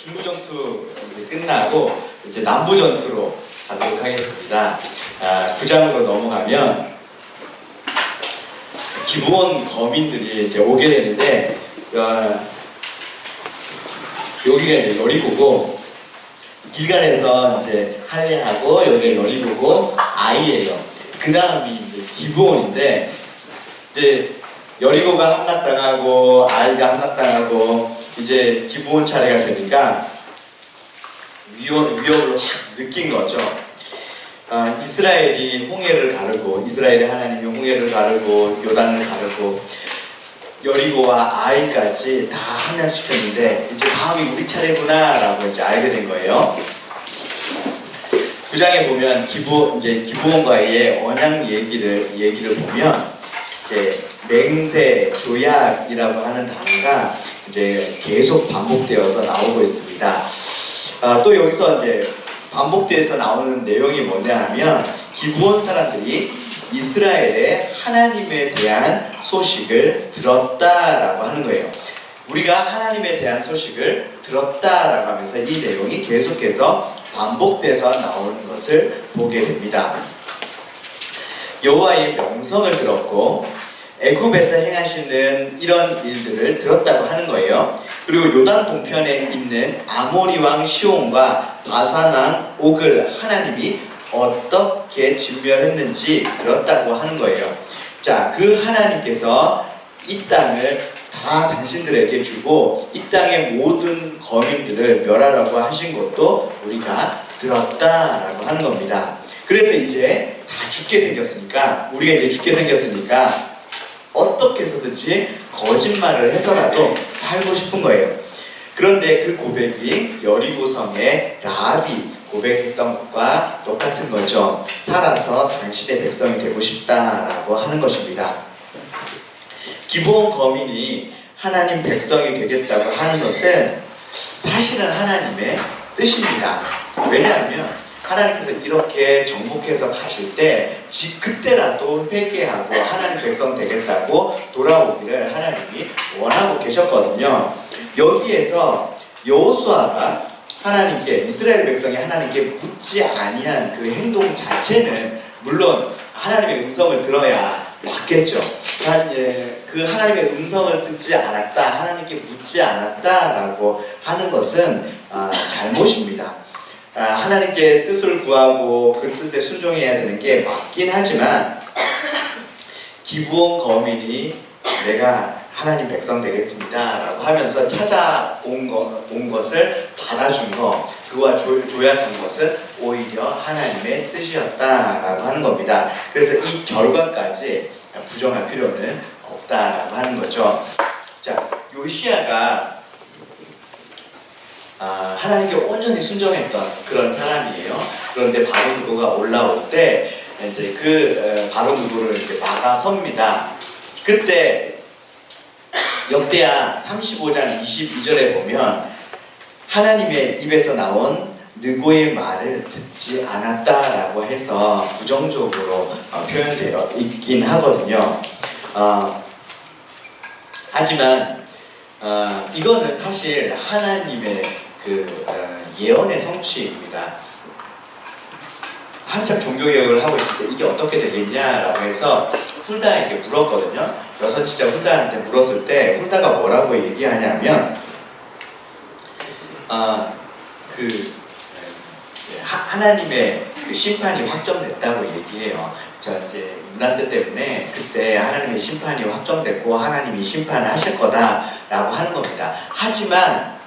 중부 전투 이제 끝나고 이제 남부 전투로 가도록 하겠습니다. 9장으로 넘어가면 기브온 거민들이 이제 오게 되는데 여기가 이제 여리고고 길갈에서 이제 할례하고 여기가 여리고고 아이예요. 그 다음이 이제 기브온인데 이제 여리고가 함락당하고 아이가 함락당하고 이제 기브온 차례가 되니까 위협을 확 느낀 거죠. 이스라엘이 홍해를 가르고 이스라엘의 하나님이 홍해를 가르고 요단을 가르고 여리고와 아이까지 다 함락시켰는데 이제 다음이 우리 차례구나 라고 이제 알게 된 거예요. 9장에 보면 기브온과의 언약 얘기를 보면 이제 맹세, 조약이라고 하는 단어가 이제 계속 반복되어서 나오고 있습니다. 또 여기서 이제 반복돼서 나오는 내용이 뭐냐 하면 기브온 사람들이 이스라엘의 하나님에 대한 소식을 들었다라고 하는 거예요. 우리가 하나님에 대한 소식을 들었다라고 하면서 이 내용이 계속해서 반복돼서 나오는 것을 보게 됩니다. 여호와의 명성을 들었고 애굽에서 행하시는 이런 일들을 들었다고 하는 거예요. 그리고 요단 동편에 있는 아모리 왕 시온과 바산 왕 옥을 하나님이 어떻게 진멸했는지 들었다고 하는 거예요. 자, 그 하나님께서 이 땅을 다 당신들에게 주고 이 땅의 모든 거민들을 멸하라고 하신 것도 우리가 들었다라고 하는 겁니다. 그래서 이제 다 죽게 생겼으니까 우리가 이제 죽게 생겼으니까 어떻게 해서든지 거짓말을 해서라도 살고 싶은 거예요. 그런데 그 고백이 여리고성의 라합이 고백했던 것과 똑같은 거죠. 살아서 당신의 백성이 되고 싶다라고 하는 것입니다. 기브온 거민이 하나님 백성이 되겠다고 하는 것은 사실은 하나님의 뜻입니다. 왜냐하면 하나님께서 이렇게 정복해서 가실 때 그때라도 회개하고 하나님 백성 되겠다고 돌아오기를 하나님이 원하고 계셨거든요. 여기에서 여호수아가 하나님께 이스라엘 백성이 하나님께 묻지 아니한 그 행동 자체는 물론 하나님의 음성을 들어야 맞겠죠. 그 하나님의 음성을 듣지 않았다, 하나님께 묻지 않았다라고 하는 것은 잘못입니다. 하나님께 뜻을 구하고 그 뜻에 순종해야 되는 게 맞긴 하지만 기브온 거민이 내가 하나님 백성 되겠습니다 라고 하면서 찾아온 것을 받아준 것, 그와 조약한 것은 오히려 하나님의 뜻이었다라고 하는 겁니다. 그래서 이 결과까지 부정할 필요는 없다라고 하는 거죠. 자, 요시야가 하나님께 온전히 순종했던 그런 사람이에요. 그런데 바로 누구가 올라올 때 이제 바로 누구를 이렇게 막아섭니다. 그때 역대하 35장 22절에 보면 하나님의 입에서 나온 느고의 말을 듣지 않았다라고 해서 부정적으로 표현되어 있긴 하거든요. 하지만 이거는 사실 하나님의 예언의 성취입니다. 한참 종교개혁을 하고 있을 때 이게 어떻게 되겠냐라고 해서 훌다에게 물었거든요. 여선지자 훌다한테 물었을 때 훌다가 뭐라고 얘기하냐면 하나님의 심판이 확정됐다고 얘기해요. 이제 므낫세 때문에 그때 하나님의 심판이 확정됐고 하나님이 심판하실 거다라고 하는 겁니다. 하지만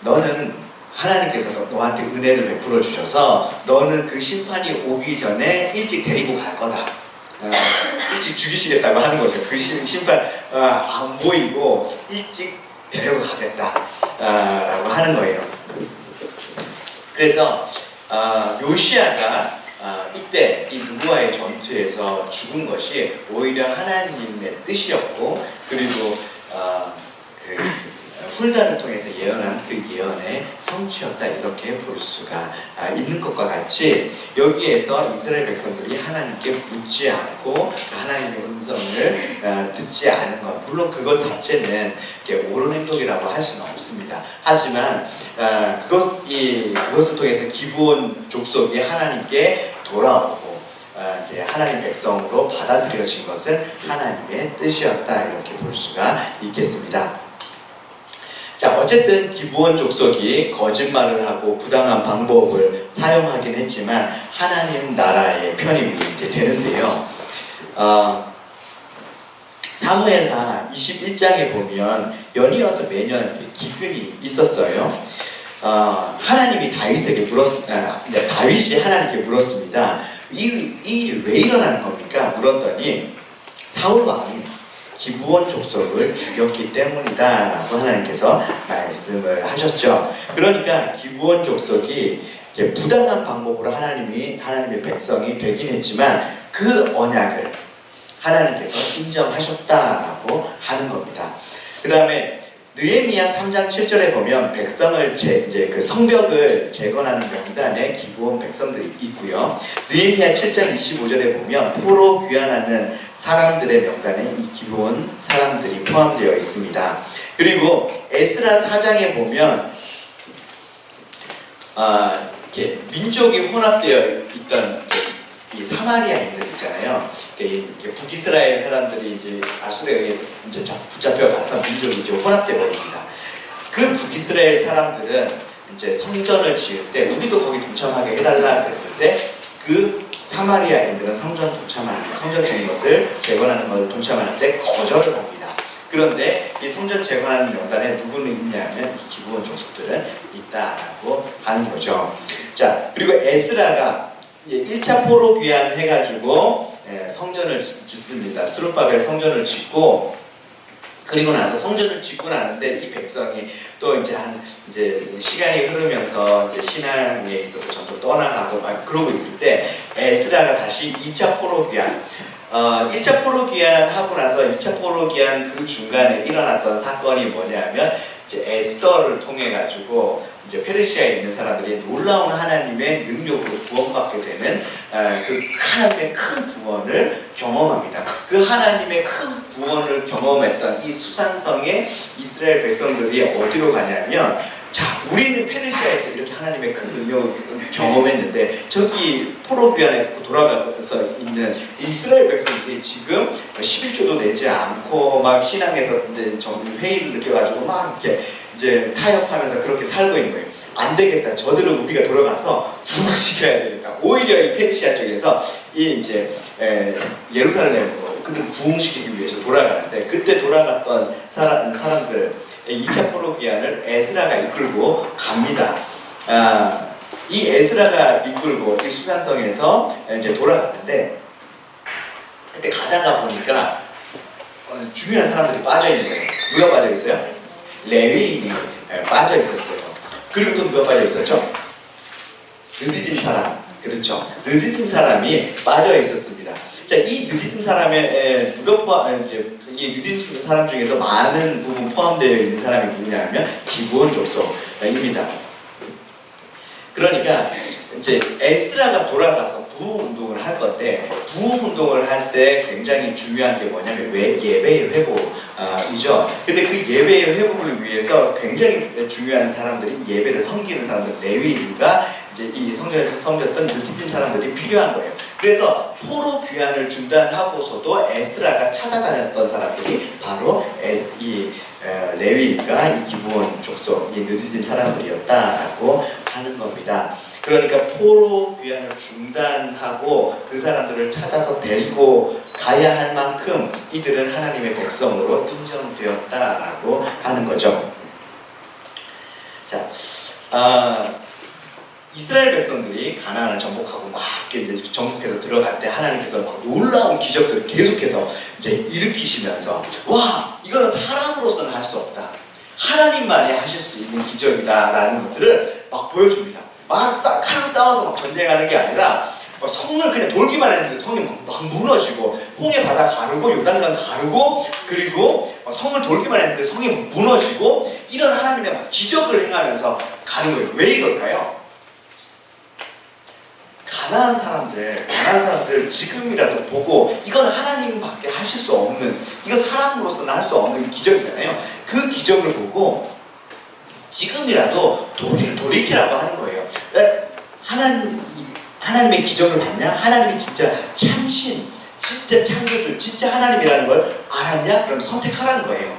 너는 하나님께서 너한테 은혜를 베풀어 주셔서 너는 그 심판이 오기 전에 일찍 데리고 갈 거다. 일찍 죽이시겠다고 하는 거죠. 그 심판 안 보이고 일찍 데리고 가겠다 라고 하는 거예요. 그래서 요시야가 이때 이 누구와의 전투에서 죽은 것이 오히려 하나님의 뜻이었고, 그리고 훌단을 통해서 예언한 그 예언의 성취였다, 이렇게 볼 수가 있는 것과 같이, 여기에서 이스라엘 백성들이 하나님께 묻지 않고 하나님의 음성을 듣지 않은 것, 물론 그것 자체는 옳은 행동이라고 할 수는 없습니다. 하지만 그것을 통해서 기브온 족속이 하나님께 돌아오고 이제 하나님 백성으로 받아들여진 것은 하나님의 뜻이었다, 이렇게 볼 수가 있겠습니다. 자, 어쨌든 기브온 족속이 거짓말을 하고 부당한 방법을 사용하긴 했지만 하나님 나라의 편입이 되는데요. 사무엘하 21장에 보면 연이어서 매년 기근이 있었어요. 하나님이 다윗이 하나님께 물었습니다. 이 일이 왜 일어나는 겁니까? 물었더니 사울 왕이 기브온 족속을 죽였기 때문이다 라고 하나님께서 말씀을 하셨죠. 그러니까 기브온 족속이 부당한 방법으로 하나님의 백성이 되긴 했지만 그 언약을 하나님께서 인정하셨다라고 하는 겁니다. 그 다음에 느헤미야 3장 7절에 보면 백성을 이제 그 성벽을 재건하는 명단에 기브온 백성들이 있고요. 느헤미야 7장 25절에 보면 포로 귀환하는 사람들의 명단에 이 기브온 사람들이 포함되어 있습니다. 그리고 에스라 4장에 보면 이렇게 민족이 혼합되어 있던 이 사마리아인들 있잖아요. 북이스라엘 사람들이 이제 아수르에 의해서 이제 붙잡혀 가서 민족이 이제 혼합돼 버립니다. 그 북이스라엘 사람들은 이제 성전을 지을 때 우리도 거기 동참하게 해달라 그랬을 때 그 사마리아인들은 성전 지은 것을 재건하는 것을 동참할 때 거절을 합니다. 그런데 이 성전 재건하는 명단에 누구는 있냐면 이 기브온 족속들은 있다라고 하는 거죠. 자, 그리고 에스라가 1차 포로 귀환해가지고 성전을 짓습니다. 스룹바벨 성전을 짓고, 그리고 나서 성전을 짓고 나는데 이 백성이 또 이제 시간이 흐르면서 이제 신앙에 있어서 전부 떠나가고 막 그러고 있을 때 에스라가 다시 2차 포로 귀환, 1차 포로 귀환하고 나서 2차 포로 귀환 그 중간에 일어났던 사건이 뭐냐면 이제 에스더를 통해 가지고 이제 페르시아에 있는 사람들이 놀라운 하나님의 능력으로 구원받게 되는 그 하나님의 큰 구원을 경험합니다. 그 하나님의 큰 구원을 경험했던 이 수산성의 이스라엘 백성들이 어디로 가냐면, 자, 우리는 페르시아에서 이렇게 하나님의 큰 능력을 경험했는데 저기 포로 귀환에 돌아가서 있는 이스라엘 백성들이 지금 11조도 내지 않고 막 신앙에서 이제 좀 회의를 느껴가지고 막 이렇게 이제 타협하면서 그렇게 살고 있는 거예요. 안 되겠다. 저들은 우리가 돌아가서 부흥시켜야 되겠다. 오히려 이 페르시아 쪽에서 이 이제 예루살렘으로 그들 부흥시키기 위해서 돌아가는데, 그때 돌아갔던 사람들 2차 포로 귀환을 에스라가 이끌고 갑니다. 이 에스라가 이끌고 이 수산성에서 이제 돌아갔는데, 그때 가다가 보니까 중요한 사람들이 빠져 있는 거예요. 누가 빠져 있어요? 레위인이 빠져 있었어요. 그리고 또 누가 빠져 있었죠? 느디딤 사람. 그렇죠. 느디딤 사람이 빠져 있었습니다. 자, 이 느디딤 사람의 이 느디딤 사람 중에서 많은 부분 포함되어 있는 사람이 누구냐면 기브온 족속입니다. 그러니까 이제 에스라가 돌아가서 부흥운동을 할 건데, 부흥운동을 할 때 굉장히 중요한 게 뭐냐면 예배의 회복이죠. 근데 그 예배의 회복을 위해서 굉장히 중요한 사람들이, 예배를 섬기는 사람들, 레위인과 이제 이 성전에서 섬겼던 느티딘 사람들이 필요한 거예요. 그래서 포로 귀환을 중단하고서도 에스라가 찾아다녔던 사람들이 바로 이 레위인과 이 기브온 족속, 이 느디딤 사람들이었다라고 하는 겁니다. 그러니까 포로 귀환을 중단하고 그 사람들을 찾아서 데리고 가야 할 만큼 이들은 하나님의 백성으로 인정되었다라고 하는 거죠. 자, 이스라엘 백성들이 가나안을 정복하고 막 이제 정복해서 들어갈 때 하나님께서 막 놀라운 기적들을 계속해서 이제 일으키시면서, 와, 이거는 사람으로서는 할 수 없다, 하나님만이 하실 수 있는 기적이다라는 것들을 막 보여줍니다. 막 칼로 싸워서 막 전쟁하는 게 아니라 성을 그냥 돌기만 했는데 성이 막 무너지고 홍해 바다 가르고 요단강 가르고 그리고 성을 돌기만 했는데 성이 무너지고 이런 하나님의 막 기적을 행하면서 가는 거예요. 왜 이럴까요? 가난한 사람들 지금이라도 보고 이건 하나님밖에 하실 수 없는, 이건 사람으로서는 할 수 없는 기적이잖아요. 그 기적을 보고 지금이라도 돌이키라고 하는 거예요. 하나님의 기적을 봤냐? 하나님이 진짜 참신, 진짜 창조주, 진짜 하나님이라는 걸 알았냐? 그럼 선택하라는 거예요.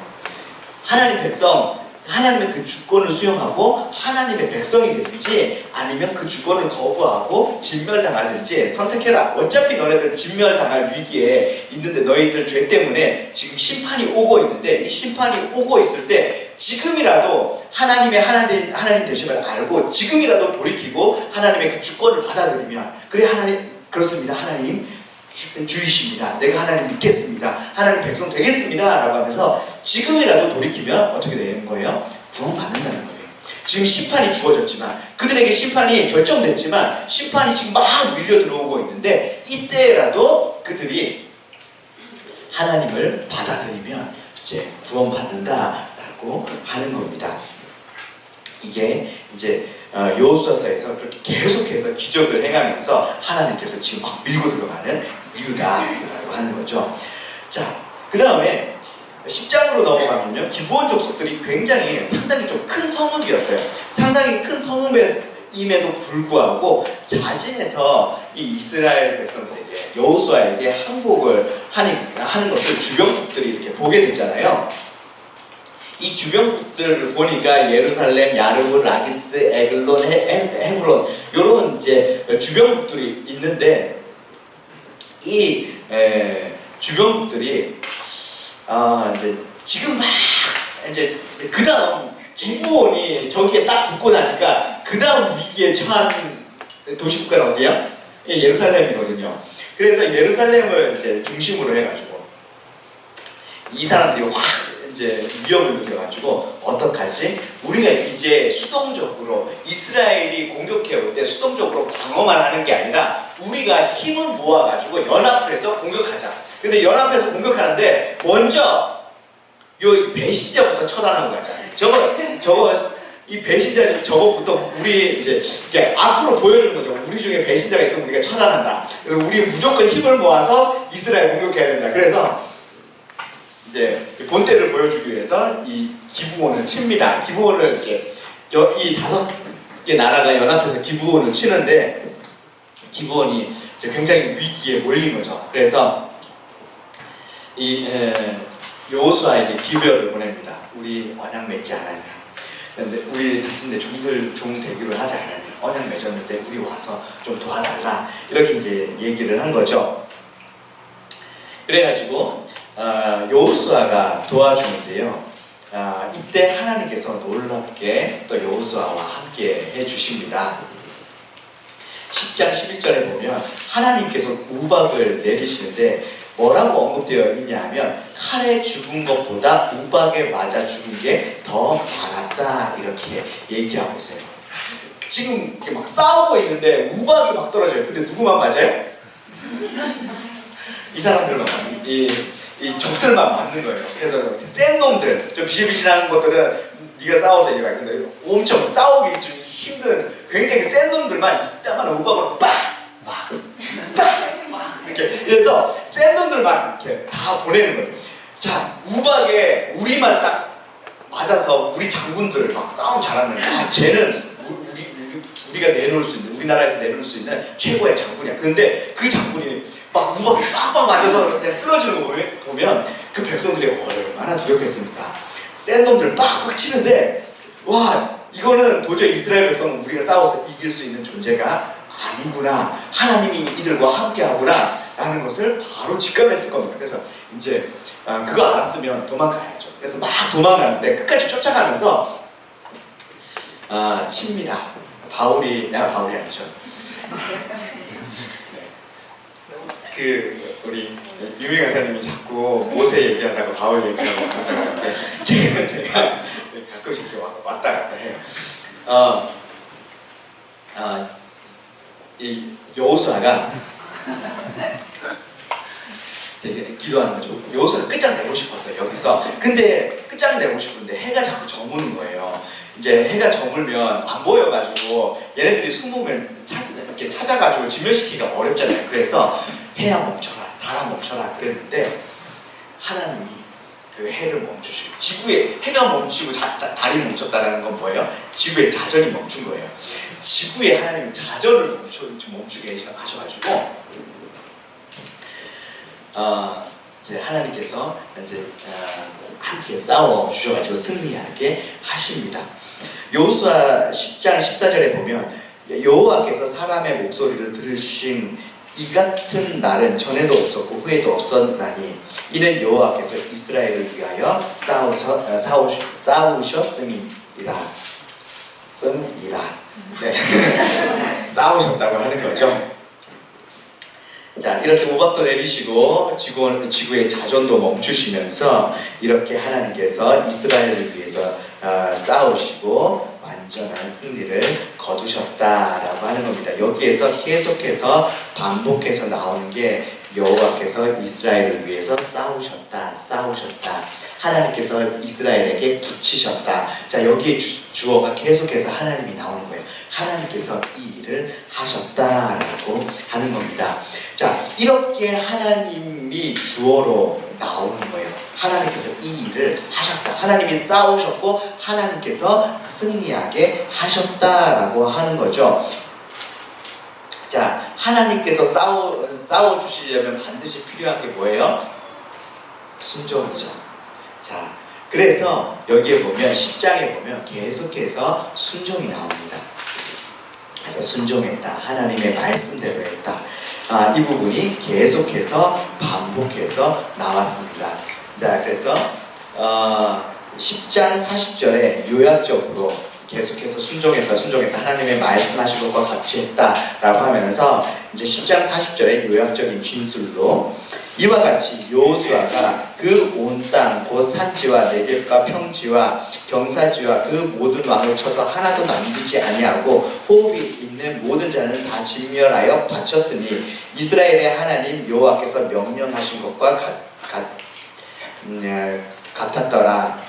하나님 백성, 하나님의 그 주권을 수용하고 하나님의 백성이 되든지 아니면 그 주권을 거부하고 진멸당하든지 선택해라. 어차피 너네들 진멸당할 위기에 있는데 너희들 죄 때문에 지금 심판이 오고 있는데 이 심판이 오고 있을 때 지금이라도 하나님 되심을 알고 지금이라도 돌이키고 하나님의 그 주권을 받아들이면 그래 하나님 그렇습니다. 하나님 주이십니다. 내가 하나님 믿겠습니다. 하나님 백성 되겠습니다. 라고 하면서 지금이라도 돌이키면 어떻게 되는 거예요? 구원받는다는 거예요. 지금 심판이 주어졌지만 그들에게 심판이 결정됐지만 심판이 지금 막 밀려 들어오고 있는데 이때라도 그들이 하나님을 받아들이면 이제 구원받는다라고 하는 겁니다. 이게 이제 여호수아서에서 그렇게 계속해서 기적을 행하면서 하나님께서 지금 막 밀고 들어가는 이유다라고 하는 거죠. 자, 그 다음에 10장으로 넘어가면요, 기브온 족속들이 굉장히 상당히 좀 큰 성읍이었어요. 상당히 큰 성읍임에도 불구하고 자진해서 이 이스라엘 백성들에게 여호수아에게 항복을 하는 것을 주변국들이 이렇게 보게 됐잖아요. 이 주변국들을 보니까 예루살렘, 야르무, 라기스, 에글론, 헤브론 이런 이제 주변국들이 있는데 이 주변국들이 이제 지금 막 이제 그 다음 기브온이 저기에 딱 붙고 나니까 그 다음 위기에 처한 도시국가는 어디야? 예루살렘이거든요. 그래서 예루살렘을 이제 중심으로 해가지고 이 사람들이 확 이제 위협을 느껴가지고 어떡하지? 우리가 이제 수동적으로 이스라엘이 공격해 올 때 수동적으로 방어만 하는 게 아니라 우리가 힘을 모아가지고 연합해서 공격하자. 근데 연합해서 공격하는데 먼저 요 배신자부터 처단하고 가자. 이 배신자 저거부터 우리 이제 이렇게 앞으로 보여주는 거죠. 우리 중에 배신자가 있으면 우리가 처단한다. 그래서 우리 무조건 힘을 모아서 이스라엘 공격해야 된다. 그래서 이제 본때를 보여주기 위해서 이 기브온을 칩니다. 기브온을 이제 이 5개 나라가 연합해서 기브온을 치는데 기브온이 이제 굉장히 위기에 몰린 거죠. 그래서 이 여호수아에게 기별을 보냅니다. 우리 언약 맺지 않았냐? 근데 우리 당신네 종 되기로 하지 않았냐? 언약 맺었는데 우리 와서 좀 도와달라. 이렇게 이제 얘기를 한 거죠. 그래가지고 여호수아가 도와주는데요. 이때 하나님께서 놀랍게 또 여호수아와 함께 해주십니다. 10장 11절에 보면 하나님께서 우박을 내리시는데 뭐라고 언급되어 있냐면 칼에 죽은 것보다 우박에 맞아 죽은 게 더 많았다 이렇게 얘기하고 있어요. 지금 이렇게 막 싸우고 있는데 우박이 막 떨어져요. 근데 누구만 맞아요? 이 사람들만 이 적들만 맞는 거예요. 그래서 센 놈들, 좀 비실비실한 것들은 네가 싸워서 이겨라. 근데 엄청 싸우기 좀 힘든 굉장히 센 놈들만 이따만 우박으로 막 이렇게 그래서 센 놈들만 이렇게 다 보내는 거예요. 자, 우박에 우리만 딱 맞아서 우리 장군들 막 싸움 잘하는 쟤는 우리가 내놓을 수 있는 우리나라에서 내놓을 수 있는 최고의 장군이야. 근데 그 장군이 막 우박에 빡빡 맞아서 그냥 쓰러지는 거 보면 그 백성들이 얼마나 두렵겠습니까? 센 놈들 빡빡 치는데 와 이거는 도저히 이스라엘 백성은 우리가 싸워서 이길 수 있는 존재가 아니구나. 하나님이 이들과 함께하구나 라는 것을 바로 직감했을 겁니다. 그래서 이제 그거 알았으면 도망가야죠. 그래서 막 도망가는데 끝까지 쫓아가면서 칩니다. 바울이 아니죠. 그 우리 유미 강사님이 자꾸 모세 얘기하다가 바울 얘기하고 왔다 갔다 하는데 제가 가끔씩 왔다 갔다 해요. 이 여호수아가 기도하는 거죠. 여호수아가 끝장내고 싶었어요, 여기서. 근데 끝장내고 싶은데 해가 자꾸 저무는 거예요. 이제 해가 저물면 안 보여가지고 얘네들이 숨으면 이렇게 찾아가지고 진멸시키기가 어렵잖아요. 그래서 해야 멈춰라, 달아 멈춰라 그랬는데 하나님이 그 해를 멈추시고, 지구에 해가 멈추고 달이 멈췄다는 건 뭐예요? 지구의 자전이 멈춘 거예요. 지구에 하나님이 자전을 멈추게 하셔가지고 이제 하나님께서 이제 함께 싸워 주셔가지고 승리하게 하십니다. 여호수아 10장 14절에 보면 여호와께서 사람의 목소리를 들으신 이 같은 날은 전에도 없었고 후에도 없었나니 이는 여호와께서 이스라엘을 위하여 싸우셨음이라. 네. 싸우셨다고 하는 거죠. 자, 이렇게 우박도 내리시고 지구의 자전도 멈추시면서 이렇게 하나님께서 이스라엘을 위해서 싸우시고 완전한 승리를 거두셨다라고 하는 겁니다. 여기에서 계속해서 반복해서 나오는 게 여호와께서 이스라엘을 위해서 싸우셨다. 하나님께서 이스라엘에게 붙이셨다. 자, 여기에 주어가 계속해서 하나님이 나오는 거예요. 하나님께서 이 일을 하셨다라고 하는 겁니다. 자, 이렇게 하나님이 주어로 나오는 거예요. 하나님께서 이 일을 하셨다. 하나님이 싸우셨고 하나님께서 승리하게 하셨다라고 하는 거죠. 자, 하나님께서 싸워주시려면 반드시 필요한 게 뭐예요? 순종이죠. 자, 그래서 여기에 보면 10장에 보면 계속해서 순종이 나옵니다. 그래서 순종했다. 하나님의 말씀대로 했다. 이 부분이 계속해서 반복해서 나왔습니다. 자, 그래서 10장 40절에 요약적으로 계속해서 순종했다. 하나님의 말씀하신 것과 같이 했다라고 하면서 이제 10장 40절에 요약적인 진술로 이와 같이 여호수아가 그 온 땅 곧 산지와 네겝과 평지와 경사지와 그 모든 왕을 쳐서 하나도 남기지 아니하고 호흡이 있는 모든 자는 다 진멸하여 바쳤으니 이스라엘의 하나님 여호와께서 명령하신 것과 같았더라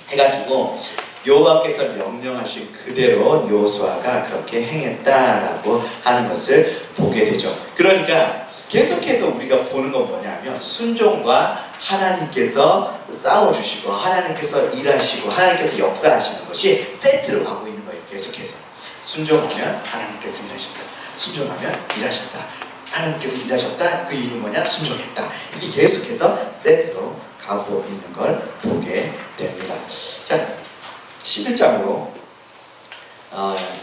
해가지고 여호와께서 명령하신 그대로 여호수아가 그렇게 행했다라고 하는 것을 보게 되죠. 그러니까 계속해서 우리가 보는 건 뭐냐면 순종과 하나님께서 싸워주시고 하나님께서 일하시고 하나님께서 역사하시는 것이 세트로 가고 있는 거예요. 계속해서 순종하면 하나님께서 일하신다. 순종하면 일하신다. 하나님께서 일하셨다. 그 이유는 뭐냐? 순종했다. 이게 계속해서 세트로 가고 있는 걸 보게 됩니다. 자, 11장으로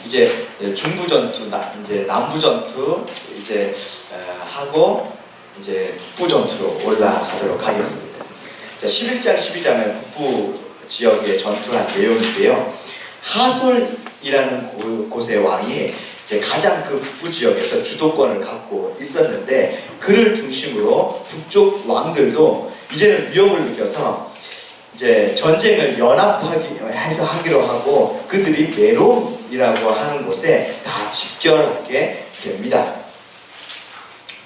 이제 중부 전투, 이제 남부 전투 이제 하고 이제 북부 전투로 올라가도록 하겠습니다. 자, 11장, 12장은 북부 지역의 전투한 내용인데요. 하솔이라는 곳의 왕이 이제 가장 그 북부 지역에서 주도권을 갖고 있었는데 그를 중심으로 북쪽 왕들도 이제는 위협을 느껴서 이제 전쟁을 하기로 하고 그들이 메롬이라고 하는 곳에 다 집결하게 됩니다.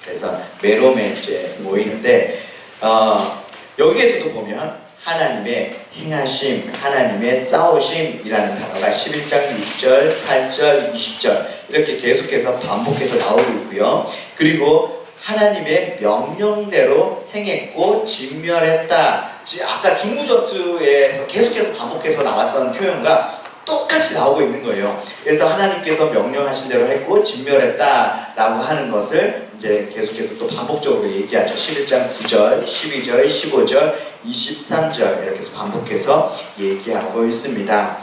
그래서 메롬에 이제 모이는데 여기에서도 보면 하나님의 행하심, 하나님의 싸우심이라는 단어가 11장 6절, 8절, 20절 이렇게 계속해서 반복해서 나오고 있고요. 그리고 하나님의 명령대로 행했고 진멸했다. 아까 중부전투에서 계속해서 반복해서 나왔던 표현과 똑같이 나오고 있는 거예요. 그래서 하나님께서 명령하신 대로 했고 진멸했다라고 하는 것을 이제 계속해서 또 반복적으로 얘기하죠. 11장 9절, 12절, 15절, 23절 이렇게 해서 반복해서 얘기하고 있습니다.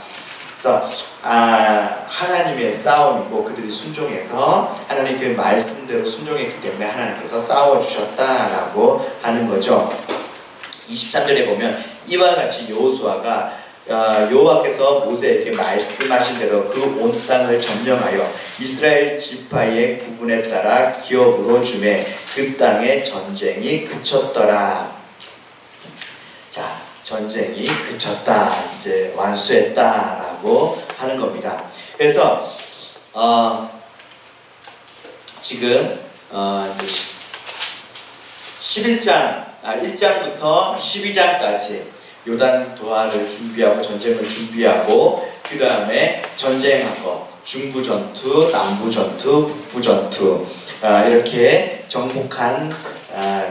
그래서 하나님의 싸움이고 그들이 순종해서 하나님 그 말씀대로 순종했기 때문에 하나님께서 싸워주셨다라고 하는 거죠. 23절에 보면 이와 같이 여호수아가 여호와께서 모세에게 말씀하신 대로 그 온 땅을 점령하여 이스라엘 지파의 구분에 따라 기업으로 주매 그 땅의 전쟁이 그쳤더라. 자, 전쟁이 그쳤다, 이제 완수했다라고 하는 겁니다. 그래서 지금 이제 1장부터 12장까지 요단 도하를 준비하고 전쟁을 준비하고 그 다음에 전쟁한 거 중부 전투, 남부 전투, 북부 전투 이렇게 정복한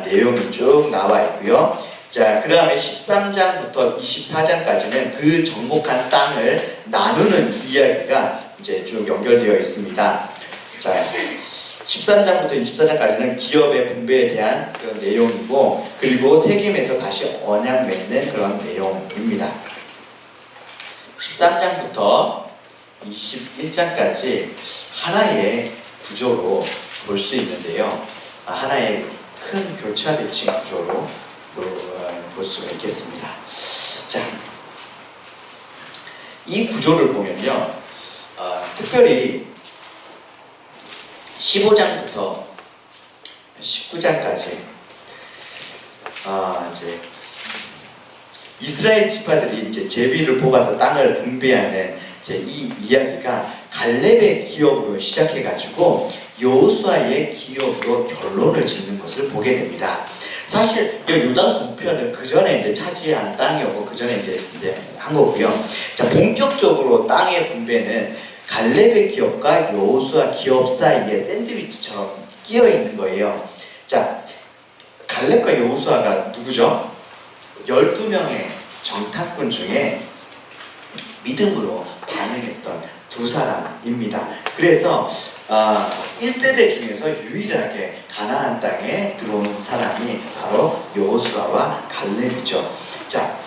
내용이 쭉 나와 있고요. 자, 그 다음에 13장부터 24장까지는 그 정복한 땅을 나누는 이야기가 이제 쭉 연결되어 있습니다. 자, 13장부터 24장까지는 기업의 분배에 대한 그런 내용이고, 그리고 세겜에서 다시 언약 맺는 그런 내용입니다. 13장부터 21장까지 하나의 구조로 볼 수 있는데요. 하나의 큰 교차대칭 구조로 볼 수가 있겠습니다. 자, 이 구조를 보면요, 특별히 15장부터 19장까지 이제 이스라엘 지파들이 이제 제비를 뽑아서 땅을 분배하는 이제 이 이야기가 갈렙의 기업으로 시작해가지고 여호수아의 기업으로 결론을 짓는 것을 보게 됩니다. 사실 이 요단 동편은 그 전에 이제 차지한 땅이었고 그 전에 이제 한 거고요. 자, 본격적으로 땅의 분배는 갈렙의 기업과 여호수아 기업 사이에 샌드위치처럼 끼어 있는 거예요. 자, 갈렙과 여호수아가 누구죠? 12명의 정탐꾼 중에 믿음으로 반응했던 두 사람입니다. 그래서 1세대 중에서 유일하게 가나안 땅에 들어온 사람이 바로 여호수아와 갈렙이죠. 자,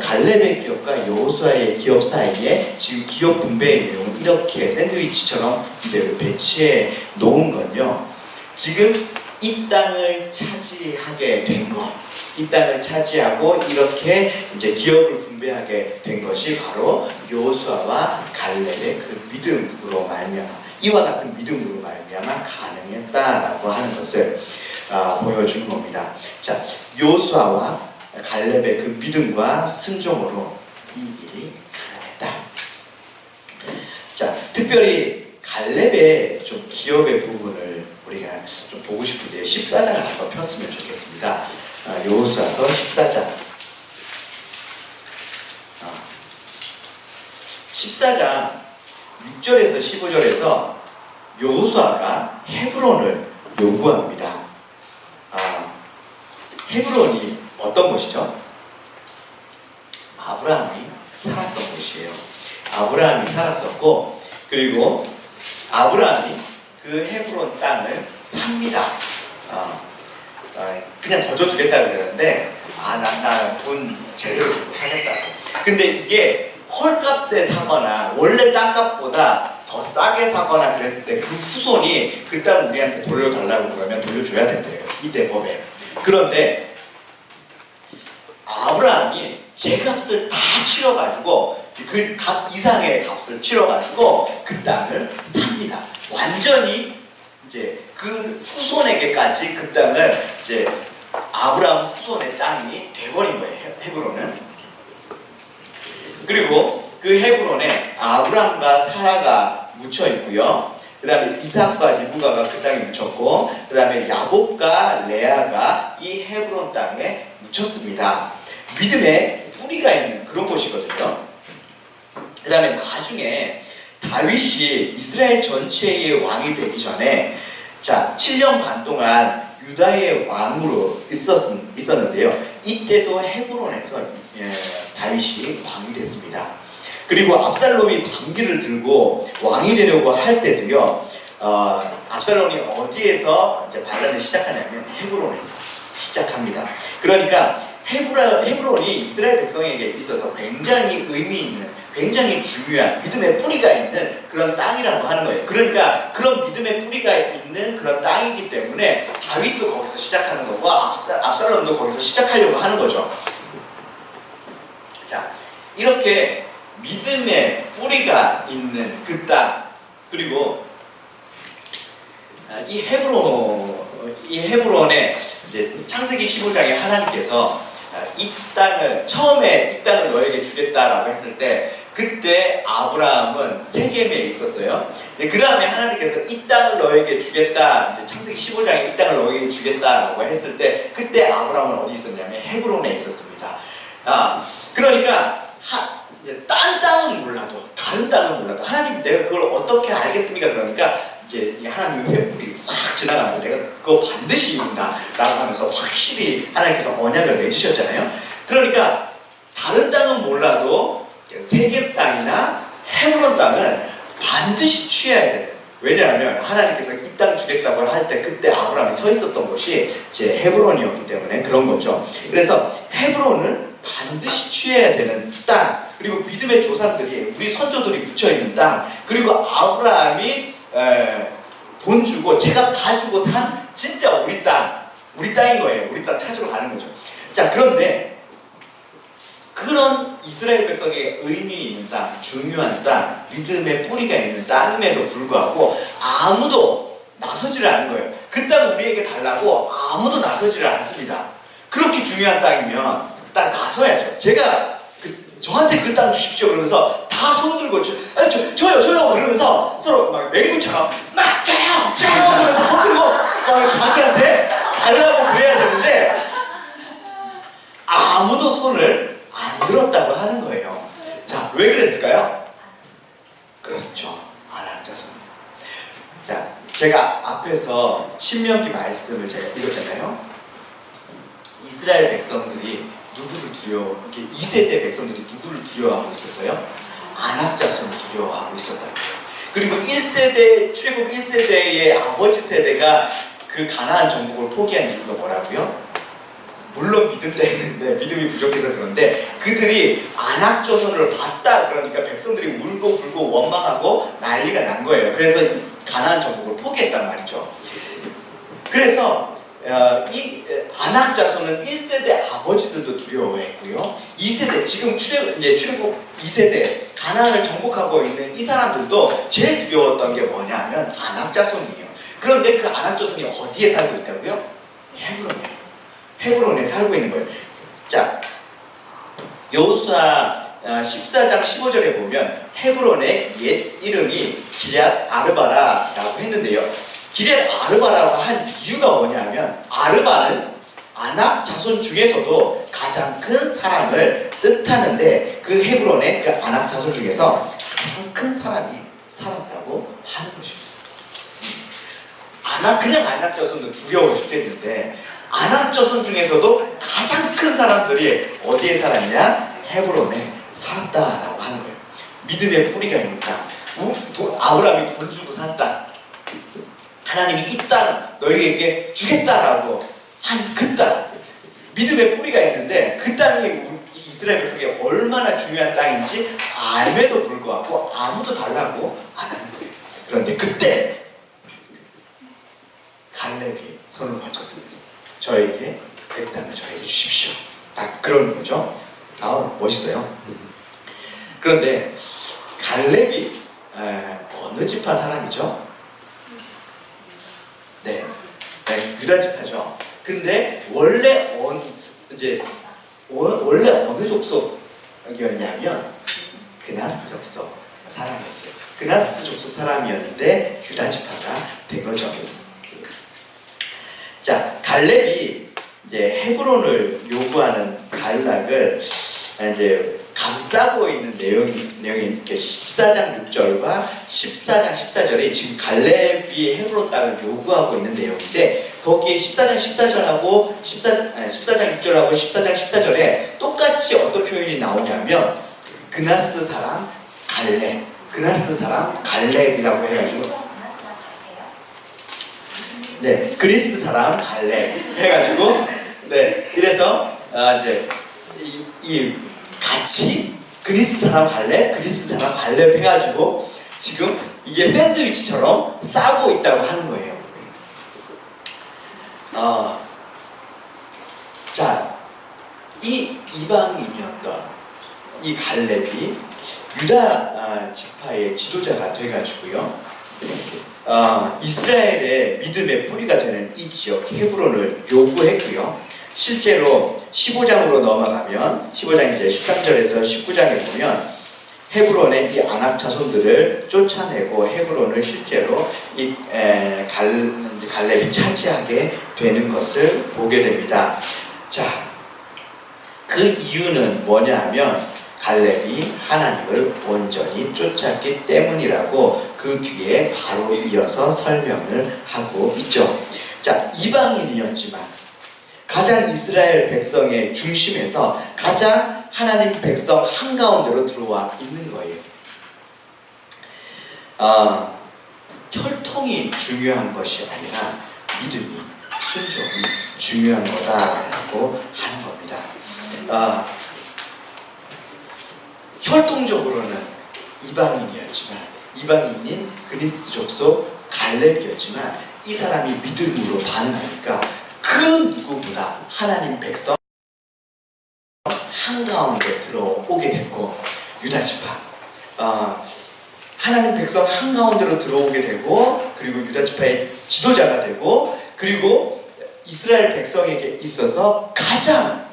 갈렙의 기업과 여호수아의 기업 사이에 지금 기업 분배의 내용을 이렇게 샌드위치처럼 이제 배치해 놓은 건요, 지금 이 땅을 차지하게 된 것, 이 땅을 차지하고 이렇게 이제 기업을 분배하게 된 것이 바로 여호수아와 갈렙의 그 믿음으로 말미암아, 이와 같은 믿음으로 말미암아 가능했다라고 하는 것을 보여주는 겁니다. 자, 여호수아와 갈렙의 그 믿음과 순종으로 이 일이 가능했다. 자, 특별히 갈렙의 좀 기업의 부분을 우리가 좀 보고 싶은데요. 14장을 한번 폈으면 좋겠습니다. 여호수아서 14장. 14장 6절에서 15절에서 여호수아가 헤브론을 요구합니다. 헤브론이 어떤 곳이죠? 아브라함이 살았던 곳이에요. 아브라함이 살았었고, 그리고 아브라함이 그 헤브론 땅을 삽니다. 그냥 거저주겠다 그러는데, 나 돈 제대로 주고 사겠다고. 근데 이게 헐값에 사거나 원래 땅값보다 더 싸게 사거나 그랬을 때 그 후손이 그 땅을 우리한테 돌려달라고 그러면 돌려줘야 된대요, 이때 법에. 그런데 아브라함이 제 값을 다 치러가지고 그 값 이상의 값을 치러가지고 그 땅을 삽니다. 완전히 이제 그 후손에게까지 그 땅은 이제 아브라함 후손의 땅이 돼버린 거예요, 헤브론은. 그리고 그 헤브론에 아브라함과 사라가 묻혀 있고요. 그 다음에 이삭과 리브가가 그 땅에 묻혔고, 그 다음에 야곱과 레아가 이 헤브론 땅에 묻혔습니다. 믿음의 뿌리가 있는 그런 곳이거든요. 그 다음에 나중에 다윗이 이스라엘 전체의 왕이 되기 전에, 자, 7년 반 동안 유다의 왕으로 있었는데요. 이때도 헤브론에서 다윗이 왕이 됐습니다. 그리고 압살롬이 반기를 들고 왕이 되려고 할 때도요, 압살롬이 어디에서 이제 반란을 시작하냐면 헤브론에서 시작합니다. 그러니까 헤브론이 이스라엘 백성에게 있어서 굉장히 의미 있는, 굉장히 중요한 믿음의 뿌리가 있는 그런 땅이라고 하는 거예요. 그러니까 그런 믿음의 뿌리가 있는 그런 땅이기 때문에 다윗도 거기서 시작하는 거고 압살롬도 거기서 시작하려고 하는 거죠. 자, 이렇게 믿음의 뿌리가 있는 그 땅, 그리고 이 헤브론에 이제 창세기 15장에 하나님께서 이 땅을 처음에 이 땅을 너에게 주겠다라고 했을 때 그때 아브라함은 세겜에 있었어요. 그 다음에 하나님께서 이 땅을 너에게 주겠다, 이제 창세기 15장에 이 땅을 너에게 주겠다라고 했을 때 그때 아브라함은 어디 있었냐면 헤브론에 있었습니다. 그러니까 딴 땅은 몰라도, 다른 땅은 몰라도 하나님 내가 그걸 어떻게 알겠습니까? 그러니까 이제 하나님의 횃불이 확 지나가면서 내가 그거 반드시 이룬다 라고 하면서 확실히 하나님께서 언약을 맺으셨잖아요. 그러니까 다른 땅은 몰라도 세겜 땅이나 헤브론 땅은 반드시 취해야 돼요. 왜냐하면 하나님께서 이 땅 주겠다고 할 때 그때 아브라함이 서 있었던 곳이 이제 헤브론이었기 때문에 그런 거죠. 그래서 헤브론은 반드시 취해야 되는 땅, 그리고 믿음의 조상들이, 우리 선조들이 묻혀있는 땅, 그리고 아브라함이 돈 주고 제가 다 주고 산 진짜 우리 땅인 거예요. 우리 땅 찾으러 가는 거죠. 자, 그런데 그런 이스라엘 백성에게 의미 있는 땅, 중요한 땅, 믿음의 뿌리가 있는 땅임에도 불구하고 아무도 나서지를 않는 거예요. 그 땅 우리에게 달라고 아무도 나서지를 않습니다. 그렇게 중요한 땅이면 딱 나서야죠. 제가 저한테 그 땅 주십시오 그러면서 다 손 들고 저요 그러면서 서로 막 맹구처럼 막 저요 그러면서 손 들고 막 자기한테 달라고 그래야 되는데 아무도 손을 안 들었다고 하는 거예요. 자, 왜 그랬을까요? 그렇죠. 안악자손. 자, 제가 앞에서 신명기 말씀을 제가 읽었잖아요. 이스라엘 백성들이 누구를 두려워? 2세대 백성들이 누구를 두려워하고 있었어요? 안악자손을 두려워하고 있었다고요. 그리고 1세대, 출애굽 1세대의 아버지 세대가 그 가나안 정복을 포기한 이유가 뭐라고요? 물론 믿음 때문인데, 믿음이 부족해서 그런데 그들이 안악조선을 봤다 그러니까 백성들이 울고 불고 원망하고 난리가 난 거예요. 그래서 가나안 정복을 포기했단 말이죠. 그래서 이 안악자손은 1세대 아버지들도 두려워했고요. 2세대, 지금 출애굽 2세대 가나안을 정복하고 있는 이 사람들도 제일 두려웠던 게 뭐냐면 안악자손이에요. 그런데 그 안악자손이 어디에 살고 있다고요? 헤브론에 살고 있는 거예요. 자, 여호수아 14장 15절에 보면 헤브론의 옛 이름이 기럇 아르바라라고 했는데요. 기럇 아르바라고 한 이유가 뭐냐면 아르바는 아낙 자손 중에서도 가장 큰 사람을 뜻하는데 그 헤브론의 그 아낙 자손 중에서 가장 큰 사람이 살았다고 하는 것입니다. 그냥 아낙 자손도 두려워 죽겠는데 아낙 자손 중에서도 가장 큰 사람들이 어디에 살았냐? 헤브론에 살았다라고 하는 거예요. 믿음의 뿌리가 있는 땅. 아브라함이 돈 주고 산 땅. 하나님이 이 땅 너희에게 주겠다라고 한 그 땅. 믿음의 뿌리가 있는데 그 땅이 이스라엘 백성에게 얼마나 중요한 땅인지 알매도 불구하고 아무도 달라고 안 하는 거예요. 그런데 그때 갈렙이 손을 번쩍 들면서 저에게 그 땅을 저에게 주십시오. 딱 그러는 거죠. 멋있어요. 그런데 갈렙이 어느 지파 사람이죠? 네, 유다 지파죠. 근데 원래 어느 족속이었냐면 그나스 족속 사람이었어요. 그나스 족속 사람이었는데 유다 지파가 된 거죠. 자, 갈렙이 이제 헤브론을 요구하는 갈락을 이제 감싸고 있는 내용이 14장 6절과 14장 14절이 지금 갈렙이 헤브론 땅을 요구하고 있는 내용인데 거기에 14장 14절하고 14장 6절하고 14장 14절에 똑같이 어떤 표현이 나오냐면 그나스 사람 갈렙이라고 해가지고 네, 그리스 사람 갈렙 해가지고 네, 이래서 이제 이 같이 그리스 사람 갈렙 해가지고 지금 이게 샌드위치처럼 싸고 있다고 하는 거예요. 자, 이 이방인이었던 이 갈렙이 유다 지파의 지도자가 돼가지고요. 이스라엘의 믿음의 뿌리가 되는 이 지역 헤브론을 요구했고요. 실제로 15장으로 넘어가면 15장 이제 13절에서 19장에 보면 헤브론의 이 아낙 자손들을 쫓아내고 헤브론을 실제로 이 갈렙이 차지하게 되는 것을 보게 됩니다. 자, 그 이유는 뭐냐 하면 갈렙이 하나님을 온전히 쫓았기 때문이라고 그 뒤에 바로 이어서 설명을 하고 있죠. 자, 이방인이었지만 가장 이스라엘 백성의 중심에서 가장 하나님 백성 한가운데로 들어와 있는 거예요. 혈통이 중요한 것이 아니라 믿음이, 순종이 중요한 거다라고 하는 겁니다. 혈통적으로는 이방인이었지만, 이방인인 그리스 족속 갈렙이었지만 이 사람이 믿음으로 반응하니까 그 누구보다 하나님 백성 한가운데 들어오게 됐고, 유다지파 하나님 백성 한가운데로 들어오게 되고, 그리고 유다지파의 지도자가 되고, 그리고 이스라엘 백성에게 있어서 가장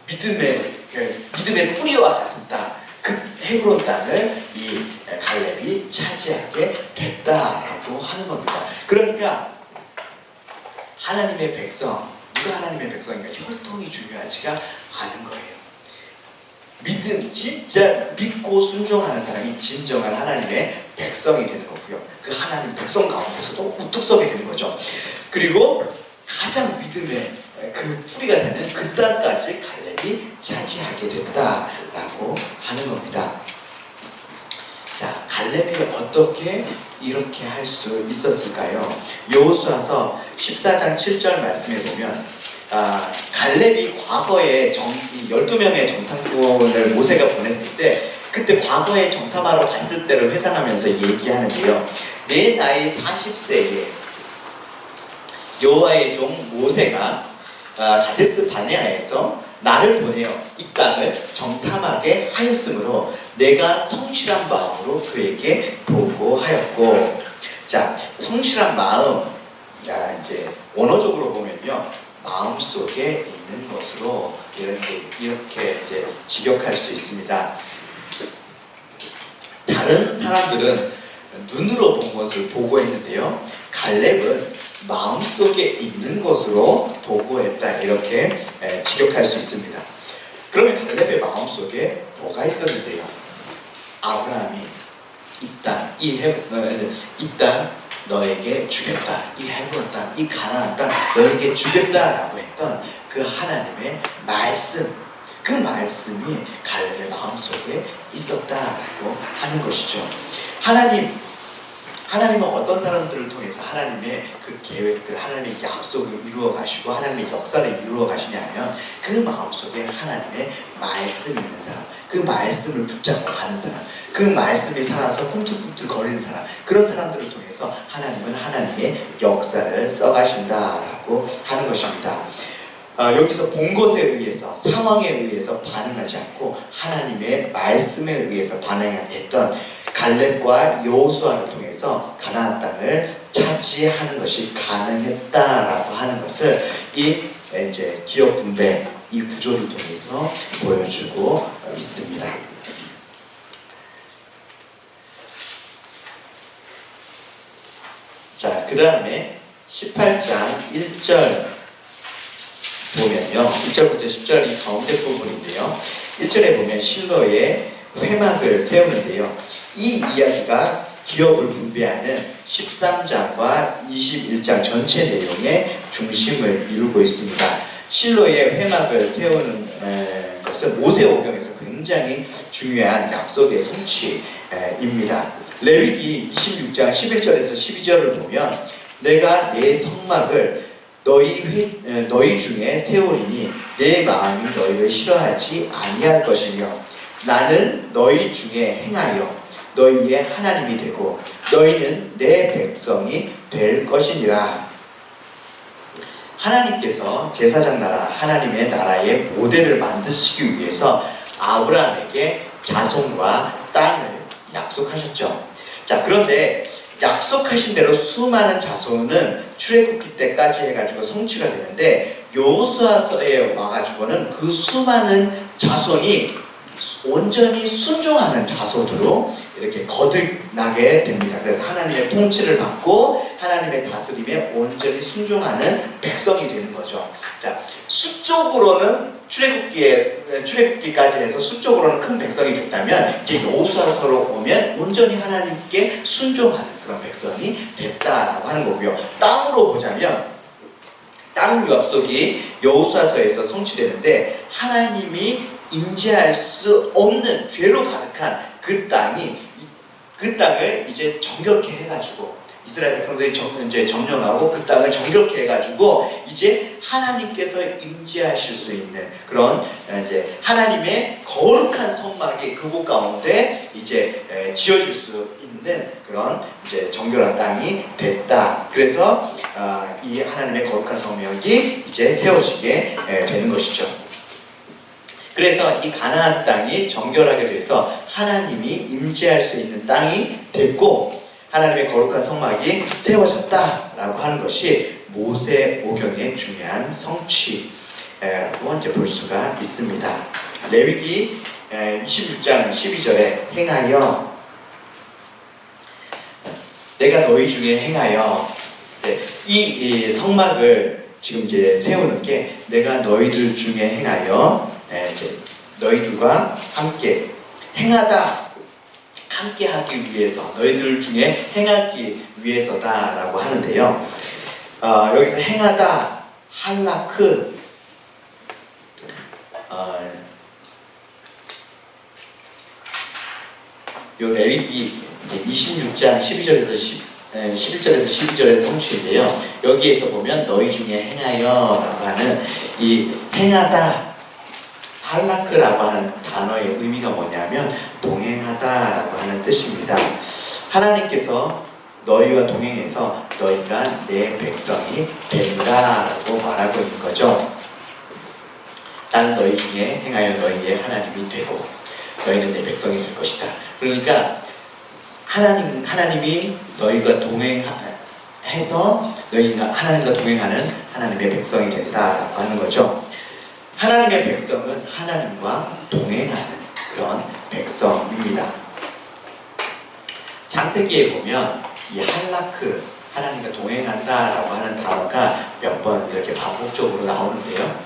믿음의 뿌리와 같은 땅, 그 헤브론 땅을 이 갈렙이 차지하게 됐다라고 하는 겁니다. 그러니까 하나님의 백성, 누가 하나님의 백성인가? 혈통이 중요하지가 않은 거예요. 진짜 믿고 순종하는 사람이 진정한 하나님의 백성이 되는 거고요. 그 하나님 백성 가운데서도 우뚝 서게 되는 거죠. 그리고 가장 믿음의 그 뿌리가 되는 그 땅까지 갈렙이 차지하게 됐다라고 하는 겁니다. 자, 갈렙이 어떻게 이렇게 할 수 있었을까요? 여호수아서 14장 7절 말씀에 보면 갈렙이 과거에 12명의 정탐꾼을 모세가 보냈을 때, 그때 과거에 정탐하러 갔을 때를 회상하면서 얘기하는데요. 내 나이 40세에 여호와의 종 모세가 가데스 바네아에서 나를 보내어 이 땅을 정탐하게 하였으므로 내가 성실한 마음으로 그에게 보고하였고. 자, 성실한 마음, 이제 원어적으로 보면요, 마음속에 있는 것으로 이렇게 이제 직역할 수 있습니다. 다른 사람들은 눈으로 본 것을 보고했는데요, 갈렙은 마음속에 있는 것으로 보고했다, 이렇게 직역할 수 있습니다. 그러면 갈렙의 마음속에 뭐가 있었는데요? 아브라함이 이 땅 너에게 주겠다, 이 헤브론 땅, 이 가나안 땅 너에게 주겠다라고 했던 그 하나님의 말씀, 그 말씀이 갈렙의 마음속에 있었다라고 하는 것이죠. 하나님은 어떤 사람들을 통해서 하나님의 그 계획들, 하나님의 약속을 이루어 가시고 하나님의 역사를 이루어 가시냐면 그 마음속에 하나님의 말씀이 있는 사람, 그 말씀을 붙잡고 가는 사람, 그 말씀이 살아서 꿈틀꿈틀 거리는 사람, 그런 사람들을 통해서 하나님은 하나님의 역사를 써가신다라고 하는 것입니다. 여기서 본 것에 의해서, 상황에 의해서 반응하지 않고 하나님의 말씀에 의해서 반응했던 갈렙과 여호수아를 통해서 가나안 땅을 차지하는 것이 가능했다라고 하는 것을 이 이제 기업 분배, 이 구조를 통해서 보여주고 있습니다. 자, 그 다음에 18장 1절 보면요, 1절부터 10절 이 가운데 부분인데요, 1절에 보면 실로의 회막을 세우는데요, 이 이야기가 기업을 분배하는 13장과 21장 전체 내용의 중심을 이루고 있습니다. 실로의 회막을 세우는 것은 모세오경에서 굉장히 중요한 약속의 성취입니다. 레위기 26장 11절에서 12절을 보면 내가 내 성막을 너희 중에 세우리니 내 마음이 너희를 싫어하지 아니할 것이며 나는 너희 중에 행하여 너희의 하나님이 되고 너희는 내 백성이 될 것이니라. 하나님께서 제사장 나라, 하나님의 나라의 모델을 만드시기 위해서 아브라함에게 자손과 땅을 약속하셨죠. 자, 그런데 약속하신 대로 수많은 자손은 출애굽기 때까지 해가지고 성취가 되는데 여호수아서에 와가지고는 그 수많은 자손이 온전히 순종하는 자손으로 이렇게 거듭나게 됩니다. 그래서 하나님의 통치를 받고 하나님의 다스림에 온전히 순종하는 백성이 되는 거죠. 자, 수적으로는 출애굽기까지 해서 수적으로는 큰 백성이 됐다면 이제 여호수아서로 오면 온전히 하나님께 순종하는 그런 백성이 됐다라고 하는 거고요. 땅으로 보자면 땅 약속이 여호수아서에서 성취되는데 하나님이 임재할 수 없는 죄로 가득한 그 땅을 이제 정결케 해가지고 이스라엘 백성들이 이제 점령하고 그 땅을 정결케 해가지고 이제 하나님께서 임재하실 수 있는 그런 이제 하나님의 거룩한 성막이 그곳 가운데 이제 지어질 수 있는 그런 이제 정결한 땅이 됐다. 그래서 이 하나님의 거룩한 성막이 이제 세워지게 되는 것이죠. 그래서 이 가나안 땅이 정결하게 돼서 하나님이 임재할 수 있는 땅이 됐고 하나님의 거룩한 성막이 세워졌다라고 하는 것이 모세오경의 중요한 성취라고 이제 볼 수가 있습니다. 레위기 26장 12절에 행하여 내가 너희 중에 행하여 이 성막을 지금 이제 세우는 게 내가 너희들 중에 행하여 너희들과 함께 행하다 함께 하기 위해서 너희들 중에 행하기 위해서다라고 하는데요. 여기서 행하다 할라크 요 레위기 26장 12절에서 11절에서 12절의 성취인데요. 여기에서 보면 너희 중에 행하여라고 하는 이 행하다 할라크라고 하는 단어의 의미가 뭐냐면 동행하다라고 하는 뜻입니다. 하나님께서 너희와 동행해서 너희가 내 백성이 된다라고 말하고 있는 거죠. 나는 너희 중에 행하여 너희의 하나님이 되고 너희는 내 백성이 될 것이다. 그러니까 하나님이 너희가 동행해서 너희가 하나님과 동행하는 하나님의 백성이 된다라고 하는 거죠. 하나님의 백성은 하나님과 동행하는 그런 백성입니다. 창세기에 보면 이 할라크, 하나님과 동행한다라고 하는 단어가 몇 번 이렇게 반복적으로 나오는데요.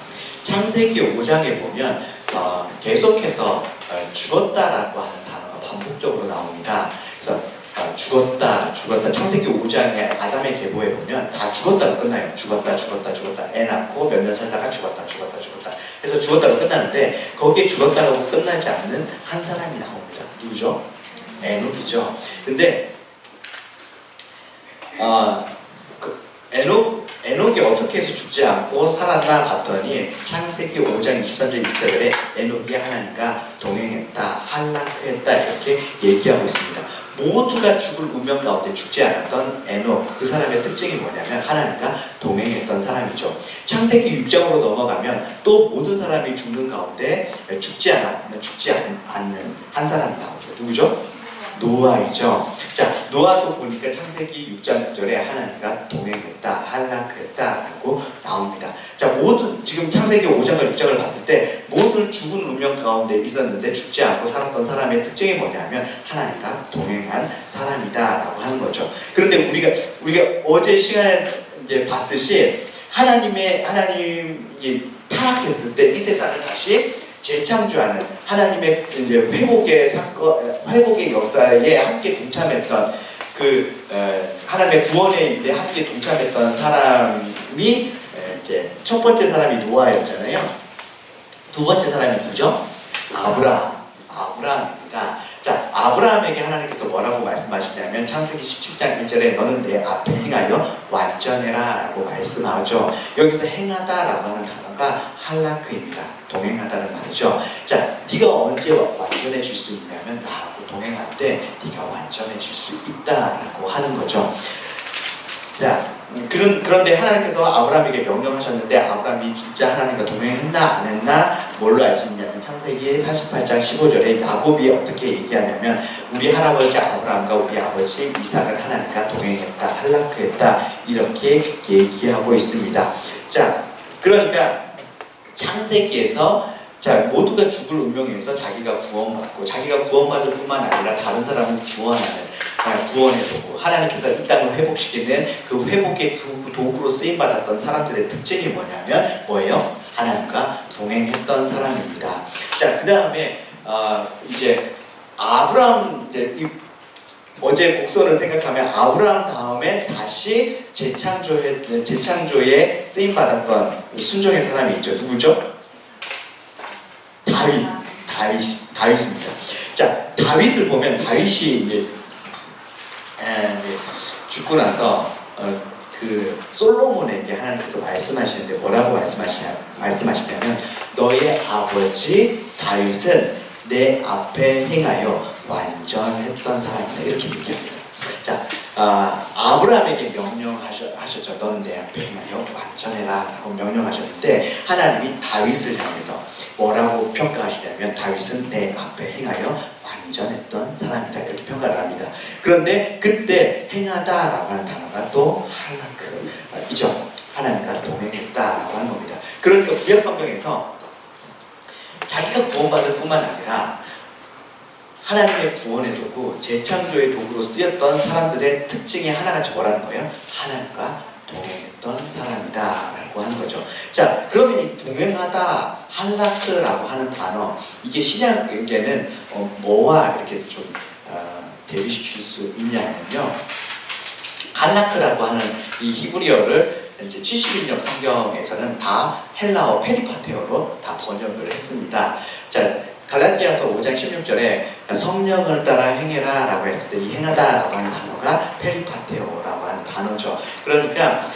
창세기 5장에 보면 계속해서 죽었다라고 하는 단어가 반복적으로 나옵니다. 그래서 죽었다. 창세기 5장의 아담의 계보에 보면 다 죽었다로 끝나요. 죽었다. 애 낳고 몇 년 살다가 죽었다. 그래서 죽었다로 끝나는데 거기에 죽었다라고 끝나지 않는 한 사람이 나옵니다. 누구죠? 에녹이죠. 근데 에녹이 어떻게 해서 죽지 않고 살았나 봤더니 창세기 5장 24절 24절에 에녹이 하나님과 동행했다, 할라크했다 이렇게 얘기하고 있습니다. 모두가 죽을 운명 가운데 죽지 않았던 에녹, 그 사람의 특징이 뭐냐면 하나님과 동행했던 사람이죠. 창세기 6장으로 넘어가면 또 모든 사람이 죽는 가운데 죽지 않는 한 사람이 나오죠. 누구죠? 노아이죠. 자, 노아도 보니까 창세기 6장 9절에 하나님과 동행했다, 할라크했다라고 나옵니다. 자, 모든 지금 창세기 5장과 6장을 봤을 때 모든 죽은 운명 가운데 있었는데 죽지 않고 살았던 사람의 특징이 뭐냐면 하나님과 동행한 사람이다라고 하는 거죠. 그런데 우리가 어제 시간에 이제 봤듯이 하나님이 타락했을 때 이 세상을 다시 재창조하는 하나님의 이제 회복의 역사에 함께 동참했던 하나님의 구원의 일에 함께 동참했던 사람이 이제 첫 번째 사람이 노아였잖아요. 두 번째 사람이 누구죠? 아브라함입니다. 자, 아브라함에게 하나님께서 뭐라고 말씀하시냐면 창세기 17장 1절에 너는 내 앞에 행하여 완전해라 라고 말씀하죠. 여기서 행하다라고 하는 단어가 할라크입니다. 동행하다는 말이죠. 자, 네가 언제 완전해질 수 있냐면 나하고 동행할 때 네가 완전해질 수 있다라고 하는 거죠. 자, 그런데 하나님께서 아브라함에게 명령하셨는데 아브라함이 진짜 하나님과 동행했나 안 했나 뭘로 알 수 있냐면 창세기 48장 15절에 야곱이 어떻게 얘기하냐면 우리 할아버지 아브라함과 우리 아버지 이삭은 하나님과 동행했다, 할라크했다 이렇게 얘기하고 있습니다. 자, 그러니까 창세기에서 자, 모두가 죽을 운명에서 자기가 구원받고 자기가 구원받을 뿐만 아니라 다른 사람을 구원하는 구원의 도구, 하나님께서 이 땅을 회복시키는 그 회복의 도구로 쓰임받았던 사람들의 특징이 뭐냐면 뭐예요? 하나님과 동행했던 사람입니다. 자, 그 다음에 이제 아브라함, 이제 어제 곡선을 생각하면 아브라함 다음에 다시 재창조에 쓰임받았던 순종의 사람이 있죠. 누구죠? 다윗입니다. 자, 다윗을 보면 다윗이 이제 죽고 나서 그 솔로몬에게 하나님께서 말씀하시는데 뭐라고 말씀하시냐면 너의 아버지 다윗은 내 앞에 행하여 완전했던 사람이다, 이렇게 얘기합니다. 자, 아브라함에게 명령하셨죠. 너는 내 앞에 행하여 완전해라 라고 명령하셨는데 하나님이 다윗을 향해서 뭐라고 평가하시냐면 다윗은 내 앞에 행하여 완전했던 사람이다, 이렇게 평가를 합니다. 그런데 그때 행하다 라고 하는 단어가 또 할라크이죠. 하나님과 동행했다 라고 하는 겁니다. 그러니까 구약 성경에서 자기가 구원받을 뿐만 아니라 하나님의 구원의 도구, 재창조의 도구로 쓰였던 사람들의 특징이 하나같이 뭐라는 거예요? 하나님과 동행했던 사람이다 라고 하는 거죠. 자, 그러면 이 동행하다, 할라크라고 하는 단어, 이게 신약에게는 뭐와 이렇게 좀 대비시킬 수 있냐면요, 할라크라고 하는 이 히브리어를 이제 71년 성경에서는 다 헬라어 페리파테어로 다 번역을 했습니다. 자, 갈라디아서 5장 16절에 성령을 따라 행해라 라고 했을 때 이 행하다 라고 하는 단어가 페리파테오라고 하는 단어죠. 그러니까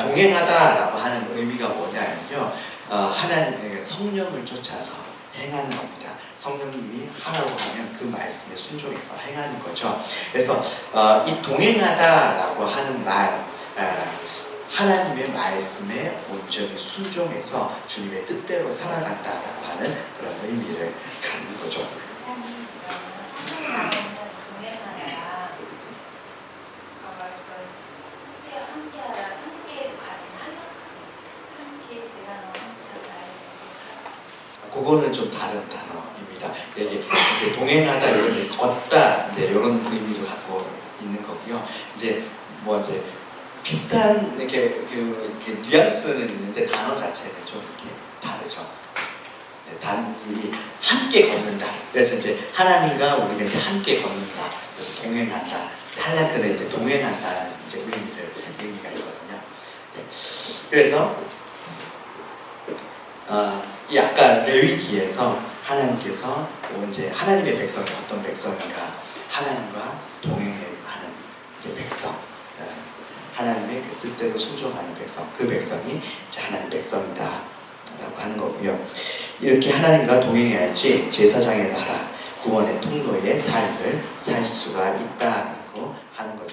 동행하다 라고 하는 의미가 뭐냐면요, 하나님의 성령을 쫓아서 행하는 겁니다. 성령님이 하라고 하면 그 말씀에 순종해서 행하는 거죠. 그래서 이 동행하다 라고 하는 말, 하나님의 말씀에 온전히 순종해서 주님의 뜻대로 살아간다라고 하는 그런 의미를 갖는 거죠. 그거는 좀 다른 단어입니다. 이게 이제 동행하다, 이런 게 걷다, 이제 이런 의미도 갖고 있는 거고요. 이제 비슷한 이렇게 뉘앙스는 있는데 단어 자체는 좀 이렇게 다르죠. 이 함께 걷는다. 그래서 이제 하나님과 우리가 이제 함께 걷는다. 그래서 동행한다. 할라크는 이제 동행한다 이제 의미가 있거든요. 네. 그래서 이 아까 레위기에서 하나님께서 이제 하나님의 백성이 어떤 백성인가? 하나님과 동행하는 이제 백성. 하나님의 그 뜻대로 순종하는 백성, 그 백성이 이제 하나님 백성이다 라고 하는 거고요. 이렇게 하나님과 동행해야지 제사장의 나라, 구원의 통로의 삶을 살 수가 있다라고 하는 거죠.